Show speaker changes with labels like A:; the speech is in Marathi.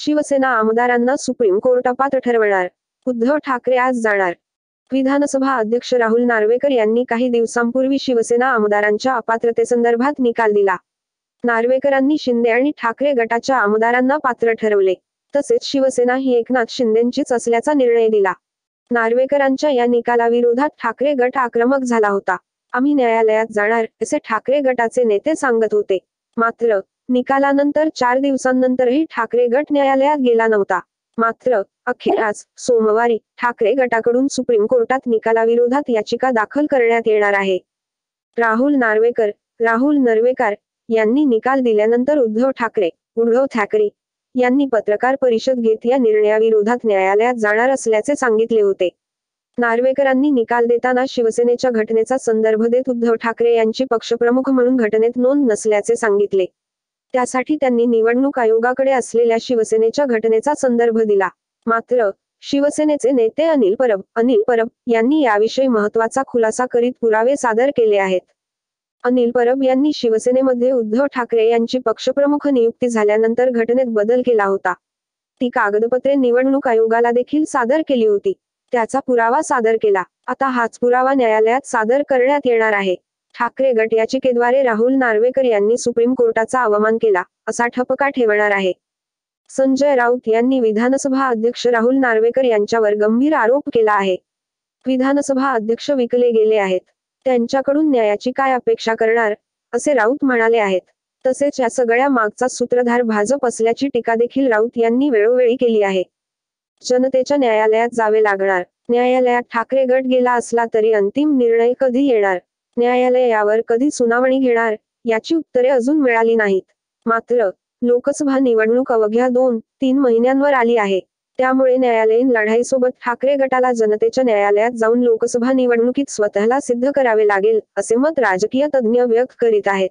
A: शिवसेना आमदारांना सुप्रीम कोर्ट अपात्र ठरवणार, उद्धव ठाकरे आज जाणार. विधानसभा अध्यक्ष राहुल नार्वेकर यांनी काही दिवसांपूर्वी शिवसेना आमदारांच्या अपात्रतेसंदर्भात निकाल दिला. नार्वेकरांनी शिंदे आणि ठाकरे गटाच्या आमदारांना पात्र ठरवले. तसेच शिवसेना ही एकनाथ शिंदेंचीच असल्याचा निर्णय दिला. नार्वेकरांच्या या निकालाविरोधात ठाकरे गट आक्रमक झाला होता. आम्ही न्यायालयात जाणार, असे ठाकरे गटाचे नेते सांगत होते. मात्र निकालानंतर 4 दिवसांनंतरही ठाकरे गट न्यायालयात गेला नव्हता. मात्र अखेर आज सोमवारी ठाकरे गटाकडून सुप्रीम कोर्टात निकालाविरोधात याचिका दाखल करण्यात येणार आहे. राहुल नार्वेकर यांनी निकाल दिल्यानंतर उद्धव ठाकरे यांनी पत्रकार परिषद घेत या निर्णयाविरोधात न्यायालयात जाणार असल्याचे सांगितले होते. नार्वेकरांनी निकाल देताना शिवसेनेच्या घटनेचा संदर्भ देत उद्धव ठाकरे यांची पक्षप्रमुख म्हणून घटनेत नोंद नसल्याचे सांगितले. त्यासाठी त्यांनी निवडणूक आयोगाकडे असलेल्या शिवसेनेच्या घटनेचा संदर्भ दिला. मात्र शिवसेनेचे नेते अनिल परब यांनी याविषयी महत्त्वाचा खुलासा करीत पुरावे सादर केले आहेत. अनिल परब यांनी शिवसेनेमध्ये उद्धव ठाकरे यांची पक्षप्रमुख नियुक्ती झाल्यानंतर घटनेत बदल केला होता. ती कागदपत्रे निवडणूक आयोगाला देखील सादर केली होती. त्याचा पुरावा सादर केला. आता हाच पुरावा न्यायालयात सादर करण्यात येणार आहे. ठाकरे गट याचिकेद्वारे राहुल नार्वेकर यांनी सुप्रीम कोर्टाचा अवमान केला, असा ठपका ठेवणार आहे. संजय राऊत यांनी विधानसभा अध्यक्ष राहुल नार्वेकर यांच्यावर गंभीर आरोप केला आहे. विधानसभा अध्यक्ष विकले गेले आहेत. त्यांच्याकडून न्यायाची काय अपेक्षा करणार, असे राऊत म्हणाले आहेत. तसेच या सगळ्या मागचा सूत्रधार भाजप असल्याची टीका देखील राऊत यांनी वेळोवेळी केली आहे. जनतेच्या न्यायालयात जावे लागणार. न्यायालयात ठाकरे गट गेला असला तरी अंतिम निर्णय कधी येणार, न्यायालय यावर कधी सुनावणी घेणार, याची उत्तरे अजून मिळाली नाहीत. मात्र लोकसभा निवडणूक अवघ्या 2-3 महिन्यांवर आली आहे. त्यामुळे न्यायालयीन लढाईसोबत ठाकरे गटाला जनतेच्या न्यायालयात जाऊन लोकसभा निवडणुकीत स्वतःला सिद्ध करावे लागेल, असे मत राजकीय तज्ज्ञ व्यक्त करीत आहेत.